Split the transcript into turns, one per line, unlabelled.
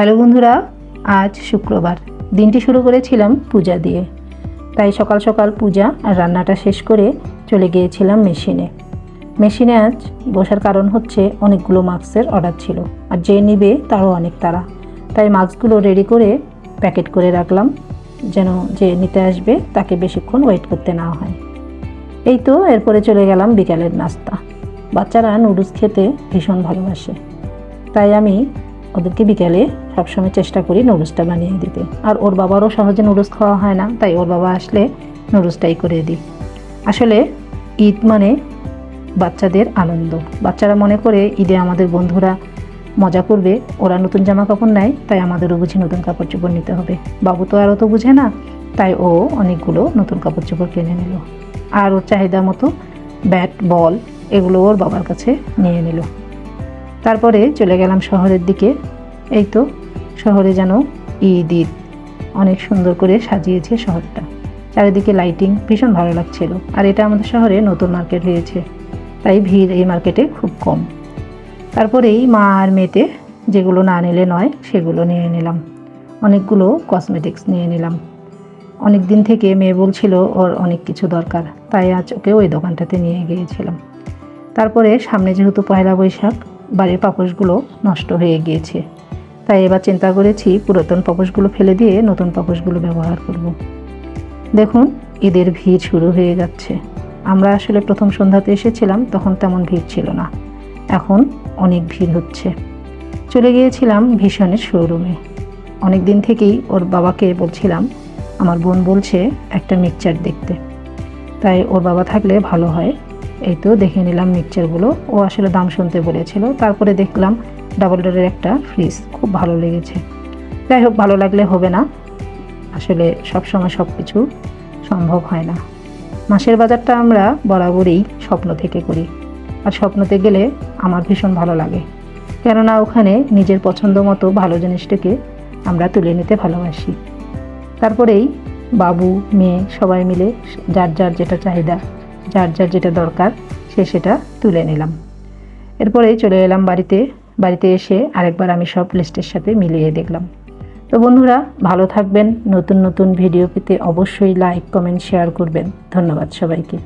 Hello বন্ধুরা, আজ শুক্রবার। দিনটি শুরু করেছিলাম পূজা দিয়ে, তাই সকাল সকাল পূজা আর রান্নাটা শেষ করে চলে গিয়েছিলাম মেশিনে আজ বসার কারণ হচ্ছে অনেকগুলো মাস্কের অর্ডার ছিল, আর যে নেবে তারও অনেক তাড়া। তাই মাস্কগুলো রেডি করে প্যাকেট করে রাখলাম, যেন যে নিতে আসবে তাকে বেশিক্ষণ ওয়েট করতে না হয়। এই তো এরপরে চলে গেলাম বিকালের নাস্তা। বাচ্চারা নুডলস খেতে ভীষণ ভালোবাসে, তাই আমি ওদেরকে বিকেলে সবসময় চেষ্টা করি নুডলসটা বানিয়ে দিতে। আর ওর বাবারও সহজে নুডলস খাওয়া হয় না, তাই ওর বাবা আসলে নুডলসটাই করে দিই। আসলে ঈদ মানে বাচ্চাদের আনন্দ। বাচ্চারা মনে করে ঈদে আমাদের বন্ধুরা মজা করবে, ওরা নতুন জামা কাপড় নেয়, তাই আমাদেরও বুঝি নতুন কাপড় চোপড় নিতে হবে। বাবু তো আর অত বুঝে না, তাই ও অনেকগুলো নতুন কাপড় চোপড় কিনে নিল। আর ওর চাহিদা মতো ব্যাট বল এগুলো ওর বাবার কাছে নিয়ে নিল। তারপরে চলে গেলাম শহরের দিকে। এই তো শহরে যেন ঈদ অনেক সুন্দর করে সাজিয়েছে শহরটা, চারিদিকে লাইটিং, ভীষণ ভালো লাগছিল। আর এটা আমাদের শহরে নতুন মার্কেট হয়েছে, তাই ভিড় এই মার্কেটে খুব কম। তারপরেই মা আর মেয়েতে যেগুলো না নিলে নয় সেগুলো নিয়ে নিলাম। অনেকগুলো কসমেটিক্স নিয়ে নিলাম। অনেক দিন থেকে মেয়ে বলছিল ওর অনেক কিছু দরকার, তাই আজ ওকে ওই দোকানটাতে নিয়ে গিয়েছিলাম। তারপরে সামনে যেহেতু পয়লা বৈশাখ, বাড়ির পাপোশগুলো নষ্ট হয়ে গিয়েছে, তাই এবার চিন্তা করেছি পুরাতন পাপোশগুলো ফেলে দিয়ে নতুন পাপোশগুলো ব্যবহার করব। দেখুন, ঈদের ভিড় শুরু হয়ে যাচ্ছে। আমরা আসলে প্রথম সন্ধ্যাতে এসেছিলাম, তখন তেমন ভিড় ছিল না, এখন অনেক ভিড় হচ্ছে। চলে গিয়েছিলাম ভীষণের শোরুমে। অনেক দিন থেকেই ওর বাবাকে বলছিলাম, আমার বোন বলছে একটা মিক্সচার দেখতে, তাই ওর বাবা থাকলে ভালো হয়। এই তো দেখে নিলাম মিক্সচারগুলো। ও আসলে দাম শুনতে বলেছিল। তারপরে দেখলাম ডাবল ডোরের একটা ফ্রিজ, খুব ভালো লেগেছে। যাই হোক, ভালো লাগলে হবে না, আসলে সবসময় সব কিছু সম্ভব হয় না। মাসের বাজারটা আমরা বরাবরই স্বপ্ন থেকে করি, আর স্বপ্নতে গেলে আমার ভীষণ ভালো লাগে, কেননা ওখানে নিজের পছন্দ মতো ভালো জিনিসটাকে আমরা তুলে নিতে ভালোবাসি। তারপরেই বাবু মেয়ে সবাই মিলে যার যার যেটা চাহিদা, যার যার যেটা দরকার সেটা তুলে নিলাম। এরপরেই চলে এলাম বাড়িতে এসে আরেকবার আমি সব লিস্টের সাথে মিলিয়ে দেখলাম। তো বন্ধুরা, ভালো থাকবেন। নতুন নতুন ভিডিও পেতে অবশ্যই লাইক কমেন্ট শেয়ার করবেন। ধন্যবাদ সবাইকে।